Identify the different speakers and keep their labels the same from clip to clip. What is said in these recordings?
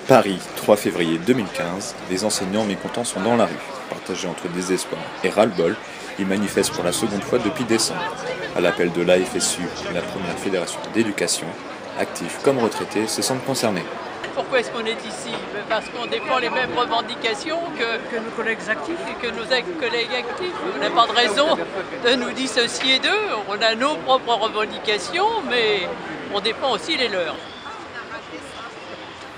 Speaker 1: Paris, 3 février 2015, les enseignants mécontents sont dans la rue. Partagés entre désespoir et ras-le-bol, ils manifestent pour la seconde fois depuis décembre. À l'appel de l'AFSU, la première fédération d'éducation, actifs comme retraités se sentent concernés.
Speaker 2: Pourquoi est-ce qu'on est ici? Parce qu'on défend les mêmes revendications que nos collègues actifs et que nos collègues actifs. On n'a pas de raison de nous dissocier d'eux. On a nos propres revendications, mais on défend aussi les leurs.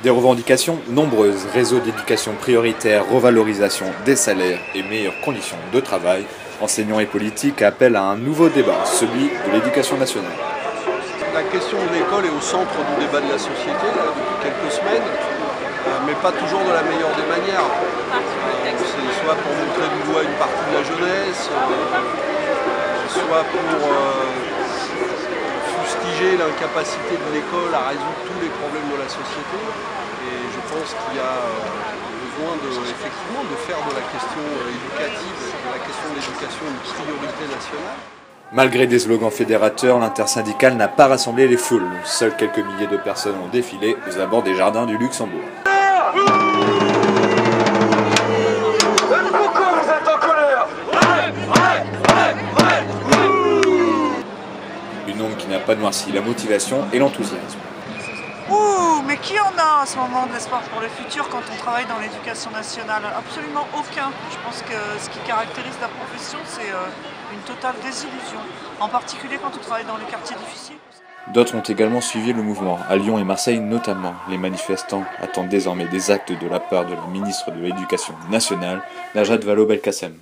Speaker 1: Des revendications nombreuses, réseau d'éducation prioritaire, revalorisation des salaires et meilleures conditions de travail, enseignants et politiques appellent à un nouveau débat, celui de l'éducation nationale.
Speaker 3: La question de l'école est au centre du débat de la société depuis quelques semaines, mais pas toujours de la meilleure des manières. C'est soit pour montrer du doigt une partie de la jeunesse, soit pour fustiger l'incapacité de l'école à résoudre tous les problèmes de la société. Et je pense qu'il y a besoin effectivement de faire de la question éducative, de la question de l'éducation une priorité nationale.
Speaker 1: Malgré des slogans fédérateurs, l'intersyndicale n'a pas rassemblé les foules. Seuls quelques milliers de personnes ont défilé aux abords des jardins du Luxembourg. Une onde qui n'a pas noirci la motivation et l'enthousiasme.
Speaker 4: Ouh, mais qui en a à ce moment de l'espoir pour le futur quand on travaille dans l'éducation nationale? Absolument aucun. Je pense que ce qui caractérise la profession, c'est une totale désillusion, en particulier quand on travaille dans les quartiers difficiles.
Speaker 1: D'autres ont également suivi le mouvement, à Lyon et Marseille notamment. Les manifestants attendent désormais des actes de la part de la ministre de l'Éducation nationale, Najat Vallaud-Belkacem.